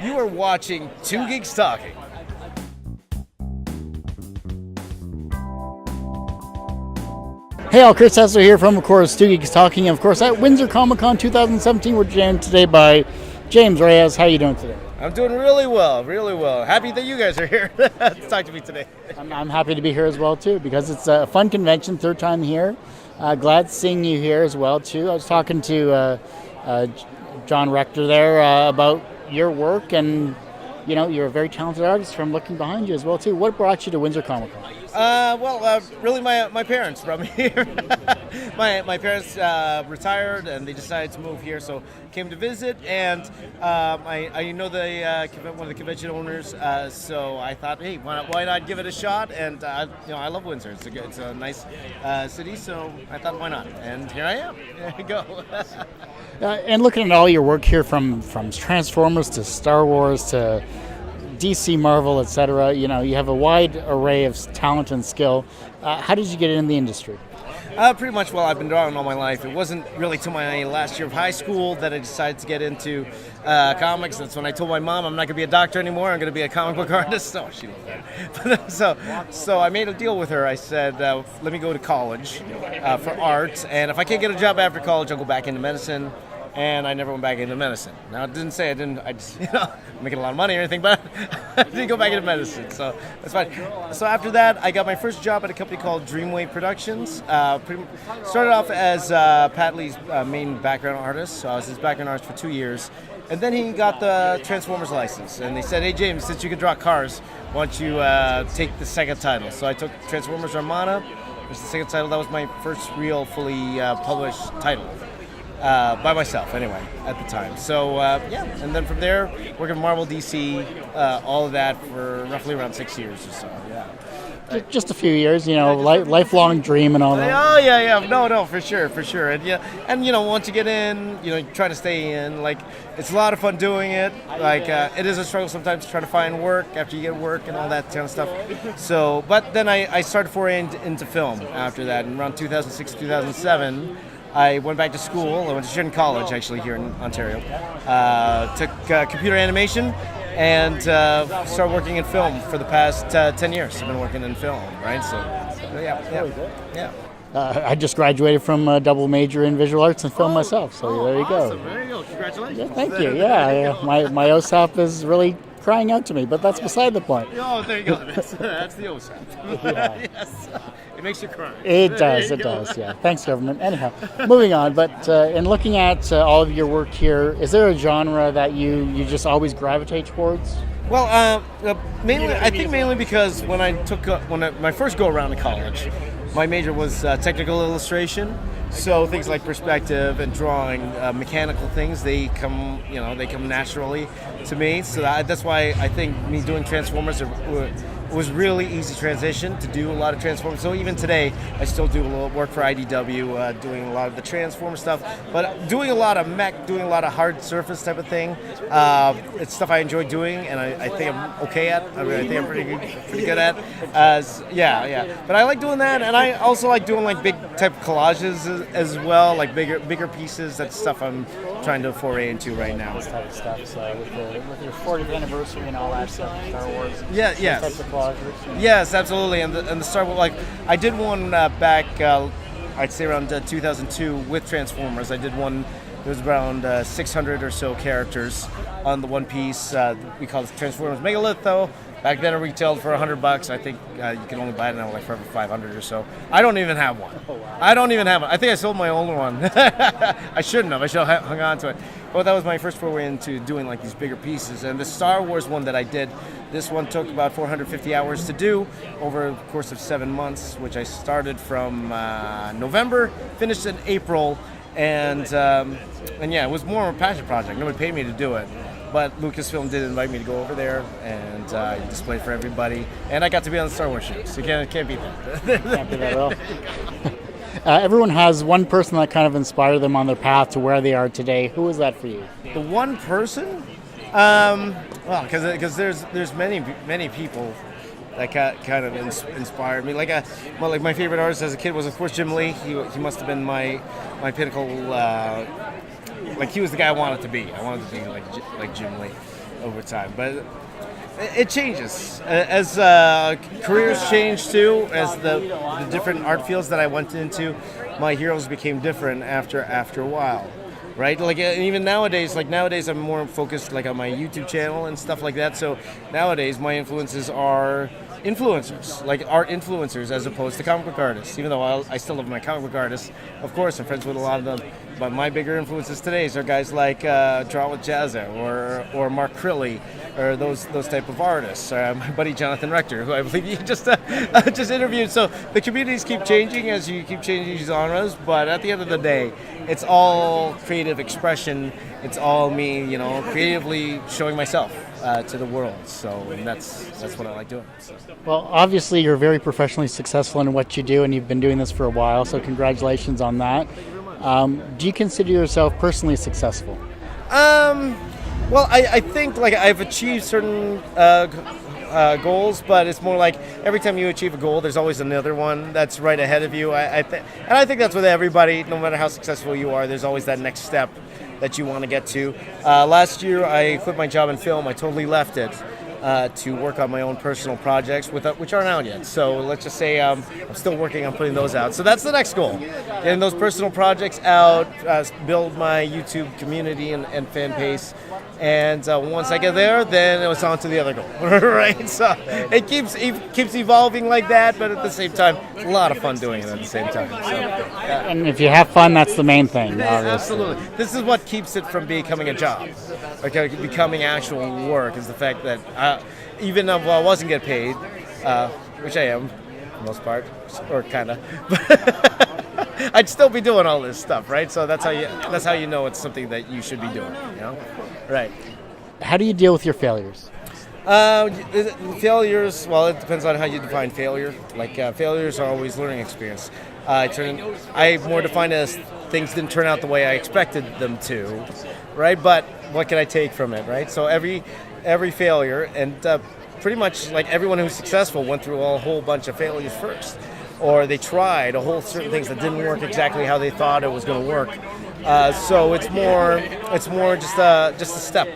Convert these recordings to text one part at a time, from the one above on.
You are watching Two Geeks Talking. Hey all, Chris Hessler here from, of course, Two Geeks Talking. Of course, at Windsor ComiCon 2017, we're joined today by James Raiz. How are you doing today? I'm doing really well, really well. Happy that you guys are here to talk to me today. I'm happy to be here as well, too, because it's a fun convention, third time here. Glad seeing you here as well, too. I was talking to John Rector there about your work, and, you know, you're a very talented artist from looking behind you as well, too. What brought you to Windsor ComiCon? Really my parents brought me here. my parents retired and they decided to move here, so came to visit. And I know one of the convention owners, so I thought, hey, why not give it a shot? And I love Windsor. It's a nice city, so I thought, why not? And here I am. There you go. And looking at all your work here, from Transformers to Star Wars to DC, Marvel, etc. You know, you have a wide array of talent and skill. How did you get in the industry? Pretty much, well, I've been drawing all my life. It wasn't really till my last year of high school that I decided to get into comics. That's when I told my mom I'm not going to be a doctor anymore. I'm going to be a comic book artist. Oh, she loved that. So I made a deal with her. I said, let me go to college for art, and if I can't get a job after college, I'll go back into medicine. And I never went back into medicine. Now, it didn't say I just, making a lot of money or anything, but I didn't go back into medicine, so that's fine. So after that, I got my first job at a company called Dreamwave Productions. Started off as Pat Lee's main background artist, so I was his background artist for 2 years. And then he got the Transformers license, and they said, hey, James, since you can draw cars, why don't you take the second title? So I took Transformers Armada, which was the second title. That was my first real fully published title. By myself, anyway, at the time. So, and then from there, working Marvel, DC, all of that for roughly around 6 years or so, yeah. Just a few years, lifelong dream and all that. Oh, yeah. No, for sure. And, once you get in, you try to stay in. Like, it's a lot of fun doing it. Like, it is a struggle sometimes to try to find work after you get work and all that kind of stuff. So, but then I started foraying into film after that. And around 2006, 2007, I went back to school. I went to Sheridan College, actually, here in Ontario. Took computer animation and started working in film for the past 10 years. I've been working in film, right? So yeah. I just graduated from a double major in visual arts and film myself, so there you awesome. go. There you go. Congratulations. Yeah, thank you. Yeah. My OSAP is really crying out to me, but that's beside the point. Oh, there you go. That's the OSAP. Yeah. Yes. It makes you cry. It does, yeah. Thanks, government. Anyhow, moving on, but in looking at all of your work here, is there a genre that you just always gravitate towards? Well, mainly because when my first go around to college, my major was technical illustration. So things like perspective and drawing, mechanical things, they come naturally to me. So that's why I think me doing Transformers was really easy transition to do a lot of Transformers. So even today, I still do a little work for IDW, doing a lot of the Transformer stuff, but doing a lot of mech, doing a lot of hard surface type of thing. It's stuff I enjoy doing, and I think I'm okay at. I think I'm pretty good at. Yeah. But I like doing that, and I also like doing like big type collages as well, like bigger pieces. That's stuff I'm trying to foray into right now. This type of stuff. So with your 40th anniversary and all that stuff, Star Wars. Yes. Collages. Yes, absolutely. And the Star Wars, like I did one back, I'd say around 2002 with Transformers. I did one. There was around 600 or so characters on the one piece. We call it Transformers Megalith, though. Back then it retailed for $100. I think you can only buy it now like for 500 or so. I don't even have one. Oh, wow. I don't even have one. I think I sold my older one. I shouldn't have. I should have hung on to it. But that was my first foray into doing like these bigger pieces. And the Star Wars one that I did, this one took about 450 hours to do over the course of 7 months, which I started from November, finished in April. And yeah, it was more of a passion project. Nobody paid me to do it. But Lucasfilm did invite me to go over there and display for everybody. And I got to be on the Star Wars show, so you can't beat that. Can't beat that at all. Everyone has one person that kind of inspired them on their path to where they are today. Who is that for you? The one person? Well, because there's many people that kind of inspired me. Like my favorite artist as a kid was, of course, Jim Lee. He must have been my pinnacle. Like he was the guy I wanted to be. I wanted to be like Jim Lee. over time. But it changes as careers change too. As the different art fields that I went into, my heroes became different after a while, right? Like even nowadays, I'm more focused like on my YouTube channel and stuff like that. So nowadays, my influences are influencers, like art influencers, as opposed to comic book artists. Even though I still love my comic book artists, of course, I'm friends with a lot of them. But my bigger influences today are guys like Draw with Jazza or Mark Crilly, or those type of artists. My buddy Jonathan Rector, who I believe you just interviewed. So the communities keep changing as you keep changing genres, but at the end of the day, it's all creative expression. It's all me, creatively showing myself to the world. So and that's what I like doing. So. Well, obviously you're very professionally successful in what you do, and you've been doing this for a while, so congratulations on that. Do you consider yourself personally successful? Well, I think like I've achieved certain goals, but it's more like every time you achieve a goal, there's always another one that's right ahead of you. And I think that's with everybody, no matter how successful you are, there's always that next step that you want to get to. Last year, I quit my job in film. I totally left it to work on my own personal projects, which aren't out yet. So let's just say I'm still working on putting those out. So that's the next goal, getting those personal projects out, build my YouTube community and fan base. And once I get there, then it's on to the other goal, right? So it keeps evolving like that, but at the same time, it's a lot of fun doing it at the same time. So, yeah. And if you have fun, that's the main thing. Absolutely. This is what keeps it from becoming a job, okay, becoming actual work, is the fact that even though I wasn't getting paid, which I am for the most part, or kind of, I'd still be doing all this stuff, right? So that's how you know it's something that you should be doing, Right. How do you deal with your failures? Failures, well, it depends on how you define failure. Like, failures are always learning experience. I more define it as things didn't turn out the way I expected them to, right? But what can I take from it, right? So every failure, and pretty much like everyone who's successful went through a whole bunch of failures first. Or they tried a whole certain things that didn't work exactly how they thought it was going to work. So it's more just a step.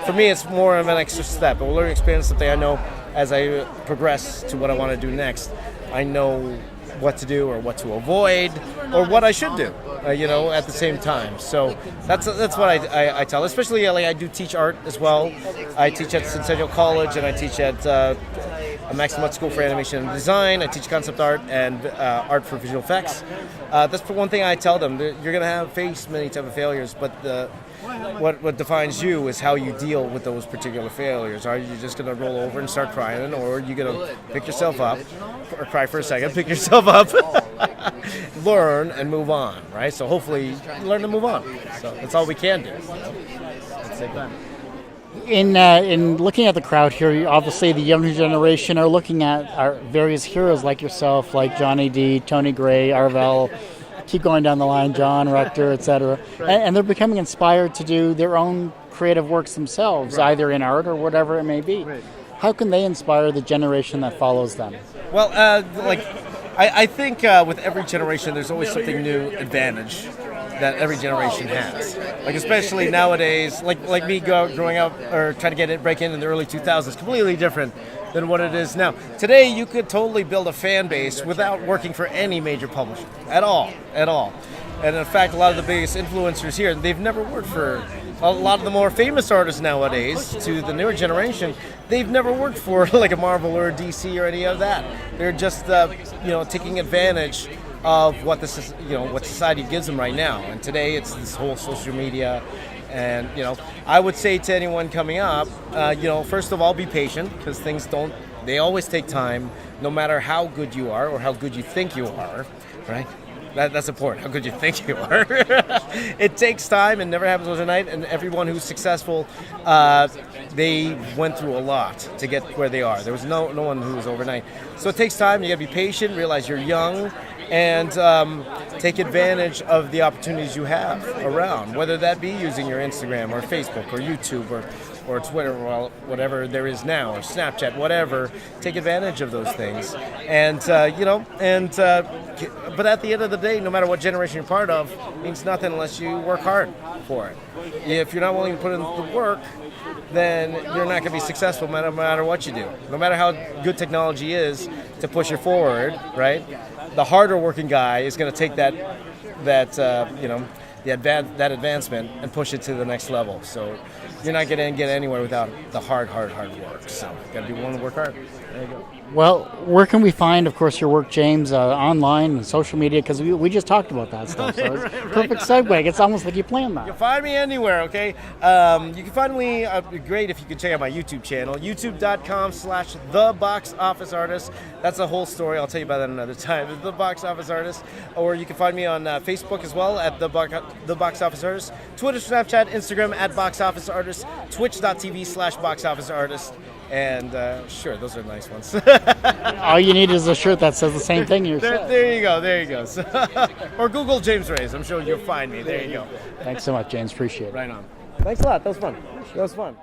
For me, it's more of an extra step. A learning experience, something I know as I progress to what I want to do next. I know what to do or what to avoid or what I should do, at the same time. So that's what I tell. Especially like I do teach art as well. I teach at Centennial College and I teach at a Maximum School for Animation and Design. I teach concept art and art for visual effects. That's one thing I tell them. You're going to face many type of failures, but what defines you is how you deal with those particular failures. Are you just going to roll over and start crying, or are you going to pick yourself up, or cry for a second, pick yourself up, learn, and move on, right? So hopefully learn to move on. So that's all we can do. Let's take that. In looking at the crowd here, obviously the younger generation are looking at our various heroes like yourself, like Johnny D, Tony Gray, Arvell, keep going down the line, John Rector, etc. And they're becoming inspired to do their own creative works themselves, either in art or whatever it may be. How can they inspire the generation that follows them? Well, I think with every generation, there's always something new advantage that every generation has. Like especially nowadays, like me growing up or trying to break in the early 2000s, completely different than what it is now. Today, you could totally build a fan base without working for any major publisher at all. And in fact, a lot of the biggest influencers here, they've never worked for a lot of the more famous artists nowadays. To the newer generation, they've never worked for like a Marvel or a DC or any of that. They're just taking advantage of what what society gives them right now. And today, it's this whole social media. And, I would say to anyone coming up, first of all, be patient, because they always take time, no matter how good you are or how good you think you are, right? That's important, how good you think you are. It takes time and never happens overnight, and everyone who's successful, they went through a lot to get where they are. There was no one who was overnight. So it takes time, you gotta be patient, realize you're young, and take advantage of the opportunities you have around, whether that be using your Instagram or Facebook or YouTube or Twitter or whatever there is now, or Snapchat, whatever. Take advantage of those things. And, but at the end of the day, no matter what generation you're part of, it means nothing unless you work hard for it. If you're not willing to put in the work, then you're not going to be successful no matter what you do. No matter how good technology is to push it forward, right? The harder working guy is going to take that advancement and push it to the next level. So you're not going to get anywhere without the hard work. So you got to be willing to work hard. There you go. Well, where can we find, of course, your work, James, online and social media? Because we just talked about that stuff. So it's perfect segue. It's almost like you planned that. You can find me anywhere, okay? You can find me, great if you could check out my YouTube channel, youtube.com/TheBoxOfficeArtist. That's a whole story. I'll tell you about that another time. It's TheBoxOfficeArtist. Or you can find me on Facebook as well at TheBoxOfficeArtist. Twitter, Snapchat, Instagram at BoxOfficeArtist. Twitch.tv/BoxOfficeArtist. And sure, those are nice ones. All you need is a shirt that says the same thing. There you go. So, or Google James Raiz. I'm sure you'll find me. There you go. Thanks so much, James. Appreciate it. Right on. Thanks a lot. That was fun.